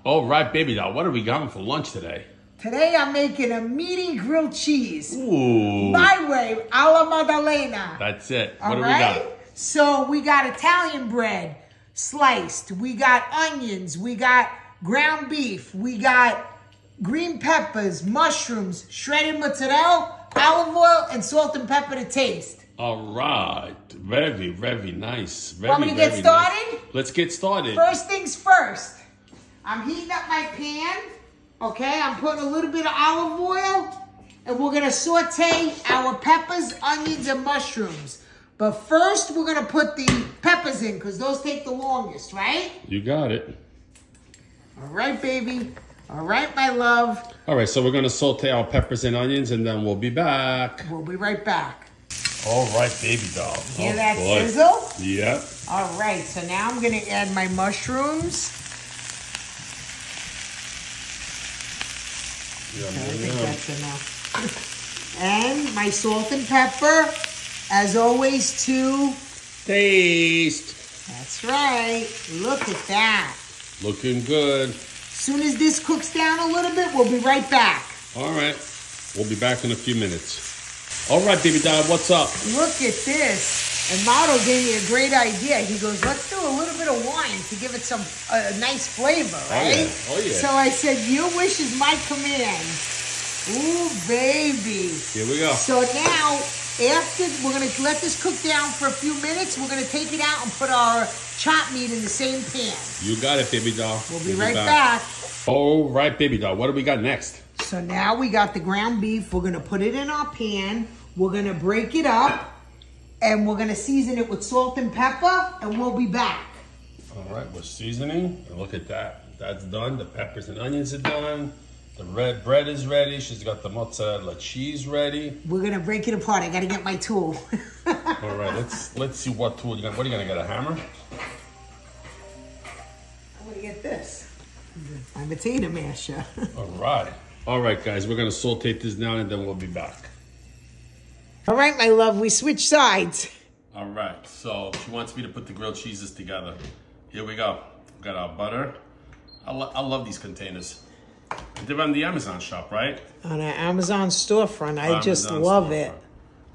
All right, baby doll. What are we going for lunch today? Today I'm making a meaty grilled cheese. Ooh. My way, alla Maddalena. That's it. All what do right? we got? So we got Italian bread sliced. We got onions. We got ground beef. We got green peppers, mushrooms, shredded mozzarella, olive oil, and salt and pepper to taste. All right. Very, very nice. Very, Want me to get started? Nice. Let's get started. First things first. I'm heating up my pan. Okay, I'm putting a little bit of olive oil. And we're going to saute our peppers, onions, and mushrooms. But first, we're going to put the peppers in because those take the longest, right? You got it. All right, baby. All right, my love. All right, so we're going to saute our peppers and onions, and then we'll be back. We'll be right back. All right, baby doll. Hear that sizzle? Yep. All right, so now I'm going to add my mushrooms. Yum, Okay, I yum, think yum. that's enough. And my salt and pepper, as always, to taste. That's right. Look at that. Looking good. As soon as this cooks down a little bit, we'll be right back. All right. We'll be back in a few minutes. All right, baby doll, what's up? Look at this. And Mauro gave me a great idea. He goes, let's do a little bit of wine to give it some nice flavor, right? Oh, yeah. So I said, your wish is my command. Ooh, baby. Here we go. So now, after we're going to let this cook down for a few minutes, we're going to take it out and put our chopped meat in the same pan. You got it, baby doll. We'll be right back. All right, baby doll. What do we got next? So now we got the ground beef. We're going to put it in our pan. We're going to break it up. And we're going to season it with salt and pepper. And we'll be back. All right, we're seasoning. And look at that. That's done. The peppers and onions are done. The red bread is ready. She's got the mozzarella cheese ready. We're going to break it apart. I got to get my tool. All right, let's see what tool you're going to... What are you going to get, a hammer? I'm going to get this. My potato masher. All right. All right, guys, we're going to saute this down and then we'll be back. All right, my love, we switch sides. All right, so she wants me to put the grilled cheeses together. Here we go. We got our butter. I love these containers. They're on the Amazon shop, right? On an Amazon storefront. I just love it.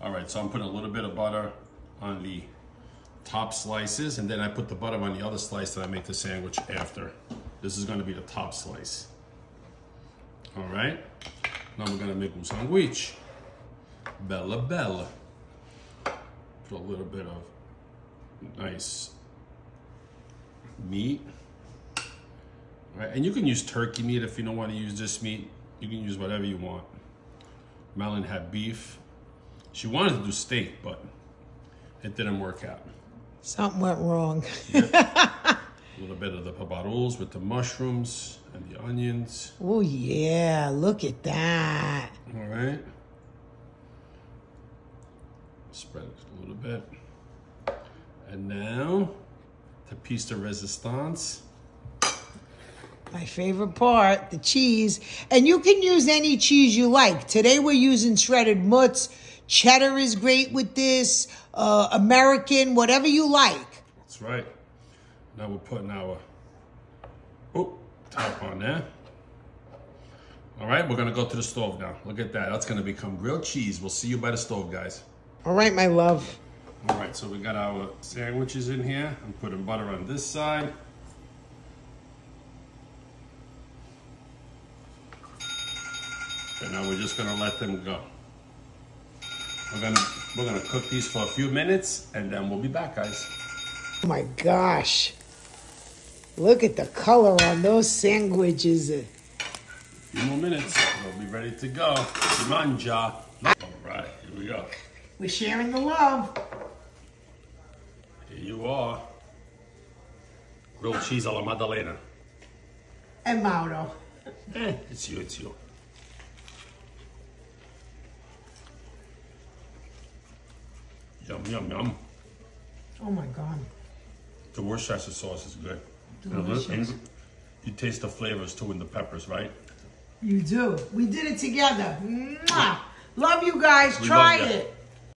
All right, so I'm putting a little bit of butter on the top slices, and then I put the butter on the other slice that I make the sandwich after. This is going to be the top slice. All right, now we're going to make a sandwich. Bella bella. Put a little bit of nice meat. All right, and you can use turkey meat if you don't want to use this meat. You can use whatever you want. Madeline had beef. She wanted to do steak, but it didn't work out. Something went wrong. Yep. A little bit of the paparols with the mushrooms and the onions. Oh, yeah. Look at that. All right. Spread it a little bit. And now, the piece de resistance. My favorite part, the cheese. And you can use any cheese you like. Today we're using shredded mozz. Cheddar is great with this. American, whatever you like. That's right. Now we're putting our top on there. All right, we're gonna go to the stove now. Look at that. That's gonna become grilled cheese. We'll see you by the stove, guys. All right, my love. All right, so we got our sandwiches in here. I'm putting butter on this side. And now we're just gonna let them go. We're gonna cook these for a few minutes, and then we'll be back, guys. Oh my gosh. Look at the color on those sandwiches. A few more minutes, we'll be ready to go. Manja. All right, here we go. We're sharing the love. Here you are. Grilled cheese alla Maddalena. And Mauro. It's you, it's you. Yum, yum, yum. Oh my God. The Worcestershire sauce is good. Delicious. And you taste the flavors too in the peppers, right? You do. We did it together. Mwah. Love you guys. Try it.